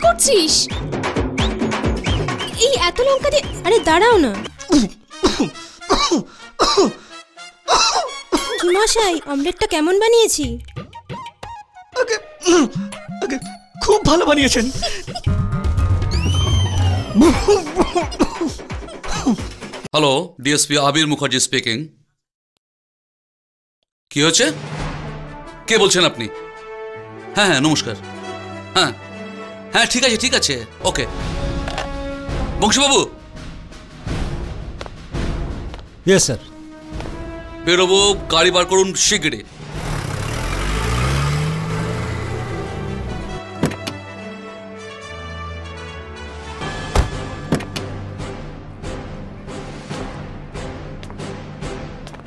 করছিস? এই এত লঙ্কা দিয়ে? আরে দাঁড়াও না মশাই, অমলেটটা কেমন বানিয়েছি? খুব ভালো বানিয়েছেন। হ্যালো, ডিএসপি আবির মুখার্জি স্পিকিং। কি হয়েছে? কে বলছেন আপনি? হ্যাঁ হ্যাঁ, নমস্কার। হ্যাঁ হ্যাঁ, ঠিক আছে ঠিক আছে, ওকে। বংশীবাবু। Yes sir. বেরোবো, গাড়ি বার করুন শিগগিরই।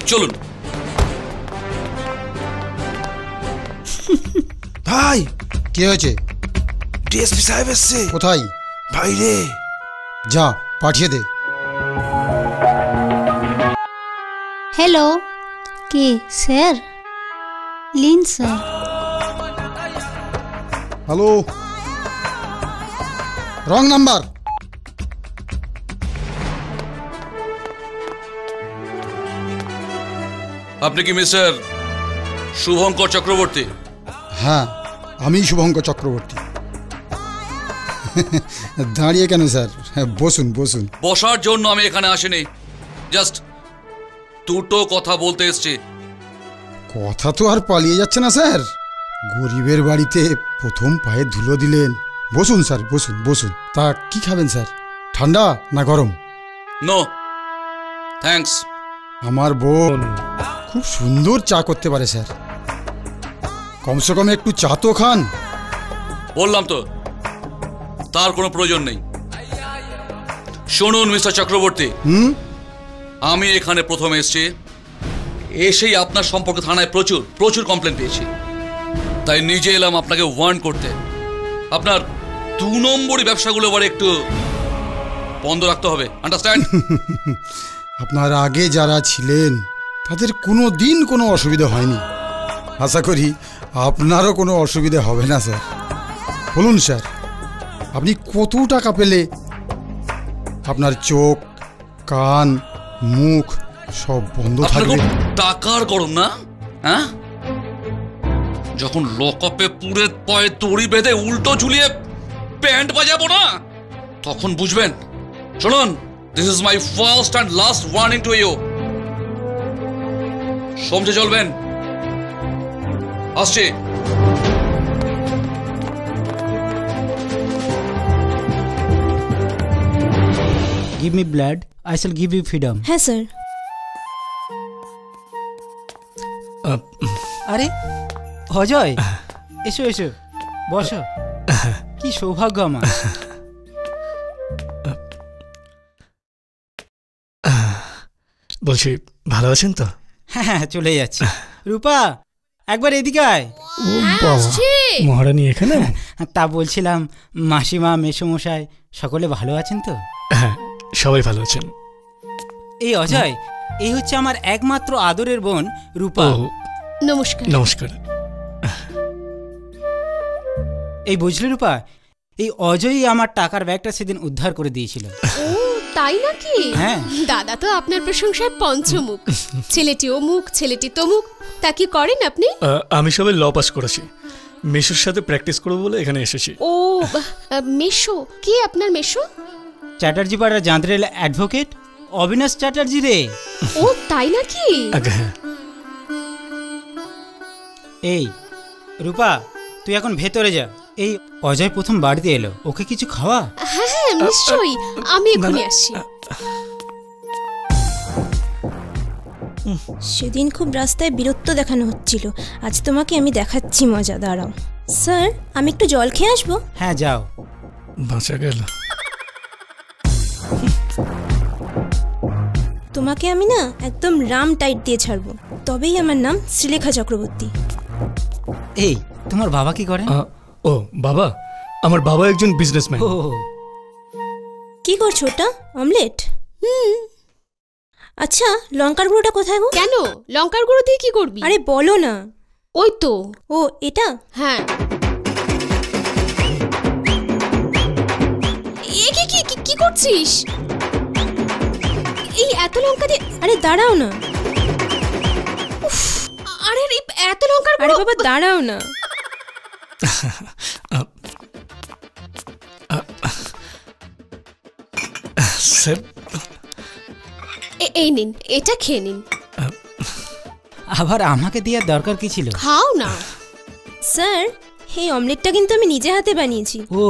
চলুন। ভাই, কি হয়েছে? ডিএসপি সাহেব এসছে। কোথায়? বাইরে। যা, পাঠিয়ে দে। হ্যালো, কে স্যার? লিন স্যার। Hello, wrong number. আপনি কি মিস্টার শুভঙ্কর চক্রবর্তী? হ্যাঁ, আমি শুভঙ্কর চক্রবর্তী। দাঁড়িয়ে কেন স্যার? বসুন বসুন। বসার জন্য আমি এখানে আসিনি, জাস্ট দুটো কথা বলতে এসেছি। কথা তো আর পালিয়ে যাচ্ছে না স্যার। গরিবের বাড়িতে প্রথম পায়ে ধুলো দিলেন। বসুন স্যার, বসুন বসুন। তা কি খাবেন স্যার? ঠান্ডা না গরম? No thanks. আমার বোন খুব সুন্দর চা করতে পারে স্যার। কমসে কম একটু চা তো খান। বললাম তো, তার কোনো প্রয়োজন নেই। শুনুন মিস্টার চক্রবর্তী, আমি এখানে প্রথম এসেছি, এসেই আপনার সম্পর্কে থানায় প্রচুর প্রচুর কমপ্লেন পেয়েছি। তাই নিজে এলাম আপনাকে ওয়ার্ন করতে। আপনার 2 নম্বরই ব্যবসাগুলো এবার একটু বন্ধ রাখতে হবে, আন্ডারস্ট্যান্ড? আপনার আগে যারা ছিলেন তাদের কোনো দিন কোনো অসুবিধা হয়নি। আশা করি আপনারও কোনো অসুবিধা হবে না স্যার। বলুন স্যার, আপনি কত টাকা পেলে আপনার চোখ, কান, মুখ সব বন্ধ থাকবে? টাকার গরম না? হ্যাঁ, যখন লকআপে পুরে পায়ে দড়ি বেঁধে উল্টো ঝুলিয়ে ব্যান্ড বাজাবো না, তখন বুঝবেন। শুনুন, this is my first and last warning to you. সমঝে চলবেন। আসছি। Give me blood, I shall give you freedom. হ্যাঁ স্যার। আরে অজয়, এসো এসো, বসো। কি সৌভাগ্য আমার। বলছি, ভালো আছেন তো? হ্যাঁ হ্যাঁ, চলে যাচ্ছি। রূপা, একবার এদিকে আয়। ও বাবা, মহারানী এখানে? তা বলছিলাম, মাসিমা, মেসোমশাই সকলে ভালো আছেন তো? হ্যাঁ, সবাই ভালো আছেন। এই অজয়, এই হচ্ছে আমার একমাত্র আদরের বোন রূপা। নমস্কার। নমস্কার। এই বুঝলি রূপা, এই অজয়ই আমার টাকার ব্যাগটা সেদিন উদ্ধার করে দিয়েছিল। ও তাই নাকি? হ্যাঁ। দাদা তো আপনার প্রশংসায় পঞ্চমুখ। ছেলেটি অমুক, চ্ছেলেটি তমুক। তা কি করেন আপনি? আমি সবাই ল পাস করেছি, মেশোর সাথে প্র্যাকটিস করবো বলে এখানে এসেছি। ও মেশো? কে আপনার মেশো? চ্যাটার্জি পাড়ার জাঁদরেল অ্যাডভোকেট অবিনাশ চ্যাটার্জি রে। ও তাই নাকি? হ্যাঁ। এই রূপা, তুই এখন ভেতরে যা। এই অজয় প্রথম বাড়িতে এলো, ওকে কিছু খাওয়া। হ্যাঁ হ্যাঁ, নিশ্চয়ই, আমি এখনই আসছি। সেদিন খুব রাস্তায় বীরত্ব দেখানো হচ্ছিল, আজ তোমাকে আমি দেখাচ্ছি মজা। দাঁড়াও স্যার, আমি একটু জল খেয়ে আসবো। হ্যাঁ যাও। বাঁচা গেল। তোমাকে আমি না একদম রাম টাইট দিয়ে ছাড়বো, তবেই আমার নাম শ্রীলেখা চক্রবর্তী। এই, তোমার বাবা কি করেন? ও বাবা, আমার বাবা একজন বিজনেসম্যান। ও, কি করছো ওটা? অমলেট? আচ্ছা, লঙ্কার গুঁড়োটা কোথায় গো? কেন, লঙ্কার গুঁড়ো দিয়ে কি করবি? আরে বলো না। ওই তো। ও এটা? হ্যাঁ। করছিস? এই এত লঙ্কা দিয়ে, আরে দাঁড়াও না, আরে এই এত লঙ্কার আরে গুঁড়ো। বাবা দাঁড়াও না। স্যার, এই নিন, এটা খেয়ে নিন। আবার আমাকে দেওয়ার দরকার কি ছিল? খাও না। স্যার, এই অমলেটটা কিন্তু আমি নিজে হাতে বানিয়েছি। ও,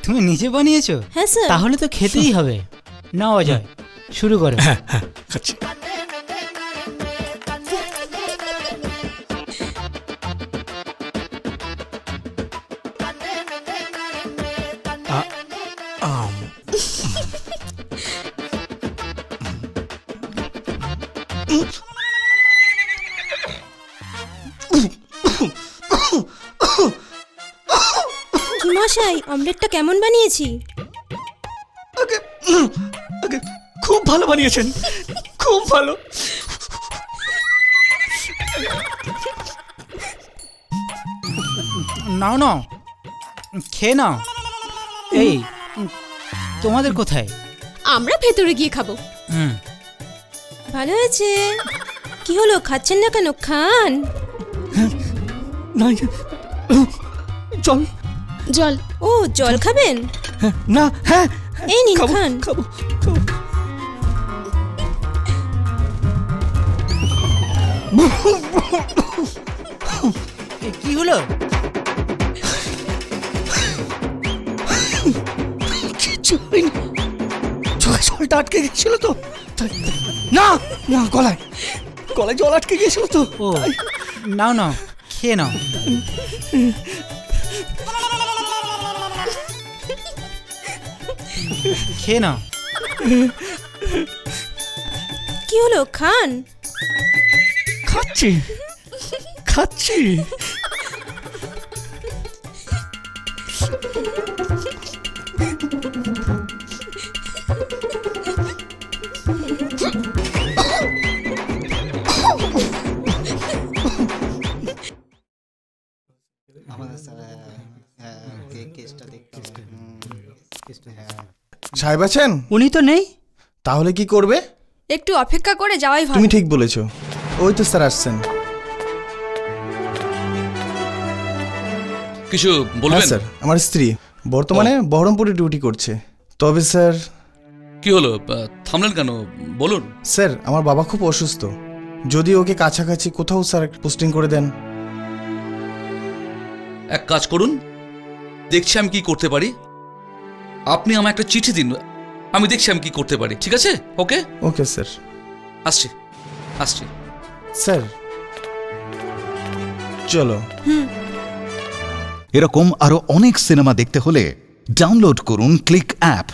তুমি নিজে বানিয়েছো? হ্যাঁ স্যার। তাহলে তো খেতেই হবে। না অজয়, শুরু করো। হ্যাঁ হ্যাঁ খাচ্ছি। কি মশাই, অমলেটটা কেমন বানিয়েছি? খুব ভালো বানিয়েছেন, খুব ভালো। নাও নাও, খেয়ে নাও। এই, তোমাদের কোথায়? আমরা ভেতরে গিয়ে খাবো। হুম, ভালো হয়েছে। কি হলো, খাচ্ছেন না কেন? খান। না, চল। জল। ও, জল খাবেন? না, হ্যাঁ এই নিন, খাবো, খান। খাবো, খাবো। এ, কি হলো? কিচ্ছু হয়নি। চোখে জলটা আটকে গেছিল তো। না না, গলায় গলায় জল আটকে গেছিল তো। ও, নাও নাও, খেয়ে নাও। খেয়ে নাও। কি হলো, খান। খাচ্ছি খাচ্ছি। সাহেব আছেন? উনি তো নেই। তাহলে কি করবে? একটু অপেক্ষা করে যাওয়াই ভালো। তুমি ঠিক বলেছো। ওই তো স্যার আসছেন। কিছু হ্যাঁ বলবেন? স্যার, আমার স্ত্রী বর্তমানে বহরমপুরে ডিউটি করছে। তবে স্যার, কি হলো, থামলেন কেন? বলুন। স্যার আমার বাবা খুব অসুস্থ। যদি ওকে কাছাকাছি কোথাও স্যার পোস্টিং করে দেন। এক কাজ করুন, দেখছি আমি কি করতে পারি। আপনি আমায় একটা চিঠি দিন, আমি দেখছি আমি কি করতে পারি। ঠিক আছে? ওকে ওকে স্যার। আসছি আসছি। স্যার চলো। এরকম আরো অনেক সিনেমা দেখতে হলে ডাউনলোড করুন ক্লিক অ্যাপ।